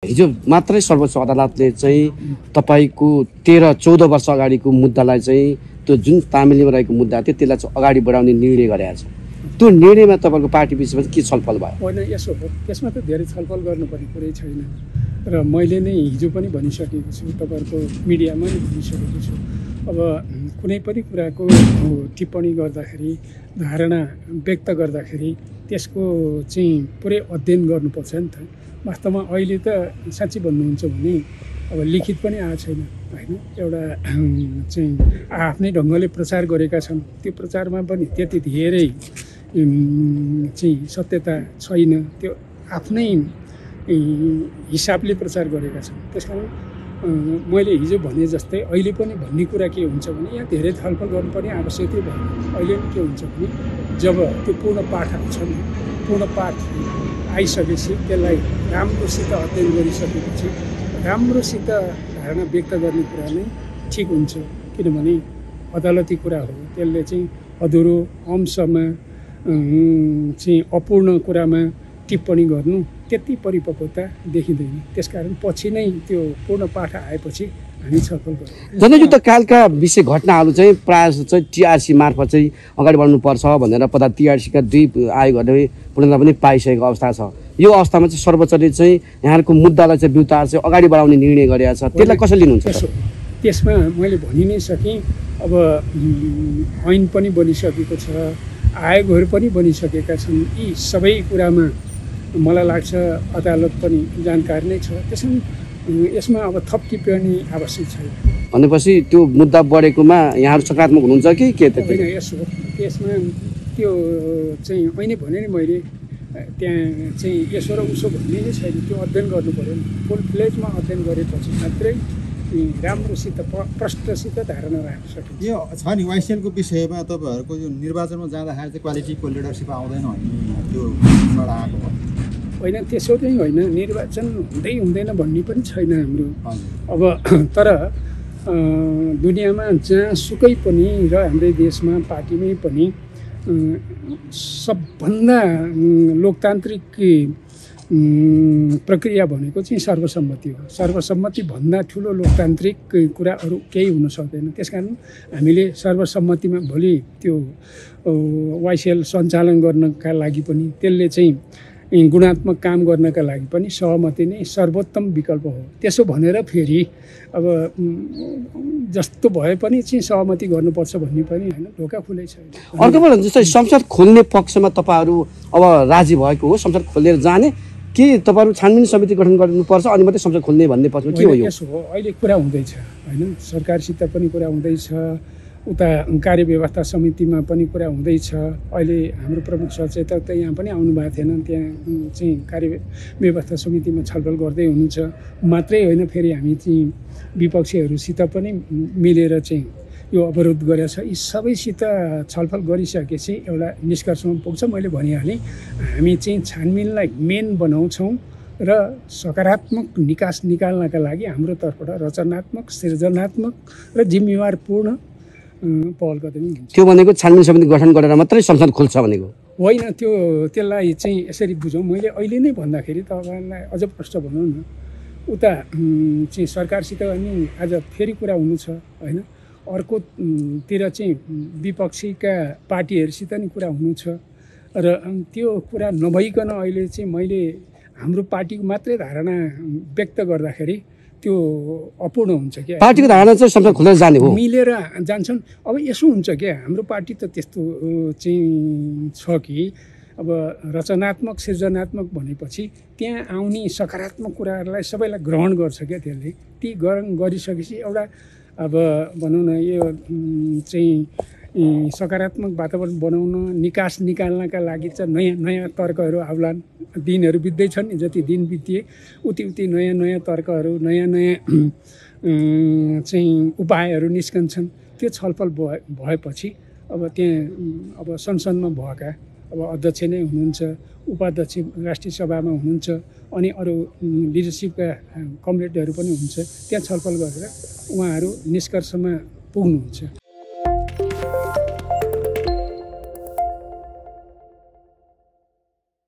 हिजो मात्रै सर्वोच्च अदालतले चाहिँ तपाईको 13-14 वर्ष अगाडिको मुद्दालाई चाहिँ त्यो जुन तामिलनाडुमा रहेको मुद्दा थियो त्यसलाई चाहिँ अगाडि बढाउने निर्णय गरेको छ। त्यो निर्णयमा तपाईको पार्टी बिचमा के छलफल भयो? होइन, यसो हो, त्यसमा त धेरै छलफल गर्नुपर्ने कुरै छैन र मैले नै हिजो पनि भनिसकेको छु, तपाईहरुको मिडियामा पनि भनिसकेको छु। अब कुनै पनि कुराको टिप्पणी गर्दाखेरि, धारणा व्यक्त गर्दाखेरि त्यसको चाहिँ पुरै अध्ययन गर्नुपर्छ नि त। वास्तवमा अहिले त साँच्चै भन्नुहुन्छ भने अब लिखित पनि आएको छैन हैन, एउटा चाहिँ आफ्नै ढङ्गले प्रचार गरेका छन्। त्यो प्रचारमा पनि त्यति धेरै चाहिँ सत्यता छैन, त्यो आफ्नै हिसाबले प्रचार गरेका छन्। त्यसकारण मैले हिजो भने जस्तै अहिले पनि भन्ने कुरा के हुन्छ भने यहाँ धेरै छलफल गर्नुपर्ने आवश्यकता भयो। अहिले पनि के हुन्छ भने जब त्यो पूर्ण पाठ आउँछ नि, पूर्ण पाठ आइसकेपछि त्यसलाई राम्रोसित अध्ययन गरिसकेपछि राम्रोसित धारणा व्यक्त गर्ने कुरा नै ठिक हुन्छ। किनभने अदालती कुरा हो, त्यसले चाहिँ अधुरो अंशमा चाहिँ अपूर्ण कुरामा टिप्पणी गर्नु त्यति परिपक्वता देखिँदैन। त्यसकारण पछि नै त्यो पूर्ण पाठ आएपछि हामी छलफल गर्छौँ। जनयुद्ध कालका विषय घटनाहरू चाहिँ प्रायः चाहिँ टिआरसी मार्फत चाहिँ अगाडि बढ्नुपर्छ भनेर टिआरसीका 2 आयोगहरूले पूर्णता पनि पाइसकेको अवस्था छ। यो अवस्थामा चाहिँ सर्वोच्चले चाहिँ यहाँको मुद्दालाई चाहिँ विस्तार चाहिँ अगाडि बढाउने निर्णय गरेको छ। त्यसलाई कसरी लिनुहुन्छ? त्यसमा मैले भनि नै सकेँ। अब ऐन पनि बनिसकेको छ, आयोगहरू पनि बनिसकेका छन्। यी सबै कुरामा मलाई लाग्छ अदालत पनि जानकार नै छ। त्यसमा यसमा अब थप टिप्पणी आवश्यक छैन। भनेपछि त्यो मुद्दा बढेकोमा यहाँहरू सकारात्मक हुनुहुन्छ कि के? होइन, यसो त्यसमा त्यो चाहिँ अहिले भने नि मैले त्यहाँ चाहिँ यसो र उसो भन्ने नै छैन। त्यो अध्ययन गर्नु पऱ्यो नि। फुल फ्लेजमा अध्ययन गरेपछि मात्रै राम्रोसित प्रष्टसित धारणा राख्न सकिन्छ। यो छ नि वाइसिएलको विषयमा तपाईँहरूको यो निर्वाचनमा जाँदाखेरि चाहिँ क्वालिटीको लिडरसिप आउँदैन भन्ने त्यो आएको होइन, त्यसो चाहिँ होइन। निर्वाचन हुँदै हुँदैन भन्ने पनि छैन हाम्रो। अब तर दुनियाँमा जहाँसुकै पनि र हाम्रै देशमा पार्टीमै पनि सबभन्दा लोकतान्त्रिक प्रक्रिया भनेको चाहिँ सर्वसम्मति हो। सर्वसम्मतिभन्दा ठुलो लोकतान्त्रिक कुरा अरू केही हुन सक्दैन। त्यसकारण हामीले सर्वसम्मतिमा भोलि त्यो वाइसिएल सञ्चालन गर्नका लागि पनि त्यसले चाहिँ गुणात्मक काम गर्नका लागि पनि सहमति नै सर्वोत्तम विकल्प हो। त्यसो भनेर फेरि अब जस्तो भए पनि चाहिँ सहमति गर्नुपर्छ भन्ने पनि होइन, ढोका खुलै छैन। अर्को पनि जस्तै संसद खोल्ने पक्षमा तपाईँहरू अब राजी भएको हो संसद खोलेर जाने कि तपाईँहरू छानबिन समिति गठन गर्नुपर्छ अनि मात्रै संसद खोल्ने भन्ने पक्षमा के हो? यसो हो, अहिले कुरा हुँदैछ होइन, सरकारसित पनि कुरा हुँदैछ, उता कार्यव्यवस्था समितिमा पनि कुरा हुँदैछ। अहिले हाम्रो प्रमुख सचेतक त यहाँ पनि आउनु भएको थिएन, त्यहाँ चाहिँ कार्यव्यवस्था समितिमा छलफल गर्दै हुनुहुन्छ। मात्रै होइन, फेरि हामी चाहिँ विपक्षीहरूसित पनि मिलेर चाहिँ यो अवरोध गरेछ। यी सबैसित छलफल गरिसकेपछि एउटा निष्कर्षमा पुग्छ। मैले भनिहालेँ, हामी चाहिँ छानबिनलाई मेन बनाउँछौँ र सकारात्मक निकास निकाल्नका लागि हाम्रो तर्फबाट रचनात्मक, सृजनात्मक र जिम्मेवारपूर्ण पहल कदमी हुन्छ। त्यो भनेको छानबिन समिति गठन गरेर मात्रै संसद खोल्छ भनेको होइन। त्यसलाई चाहिँ यसरी बुझौँ। मैले अहिले नै भन्दाखेरि तपाईँलाई अझ प्रश्न भनौँ न, उता चाहिँ सरकारसित अनि आज फेरि कुरा हुनु छ होइन, अर्कोतिर चाहिँ विपक्षीका पार्टीहरूसित नि कुरा हुनु छ र त्यो कुरा नभइकन अहिले चाहिँ मैले हाम्रो पार्टीको मात्रै धारणा व्यक्त गर्दाखेरि त्यो अपूर्ण हुन्छ क्या। पार्टीको धारणा चाहिँ संसद खोलेर जाने हो, मिलेर जान्छन्। अब यसो हुन्छ क्या, हाम्रो पार्टी त त्यस्तो चाहिँ छ कि अब रचनात्मक, सृजनात्मक भनेपछि त्यहाँ आउने सकारात्मक कुराहरूलाई सबैलाई ग्रहण गर्छ क्या। त्यसले ती ग्रहण गरिसकेपछि एउटा अब भनौँ न यो चाहिँ सकारात्मक वातावरण बनाउन, निकास निकाल्नका लागि चाहिँ नयाँ नयाँ तर्कहरू आउलान्। दिनहरू बित्दैछन् नि, जति दिन बितिए उति नयाँ नयाँ तर्कहरू, नयाँ नयाँ चाहिँ उपायहरू निस्कन्छन्। त्यो छलफल भएपछि अब त्यहाँ अब संसदमा भएका अब अध्यक्ष नै हुनुहुन्छ, उपाध्यक्ष राष्ट्रिय सभामा हुनुहुन्छ, अनि अरू लिडरसिपका कमरेडहरू पनि हुन्छ। त्यहाँ छलफल गरेर उहाँहरू निष्कर्षमा पुग्नुहुन्छ।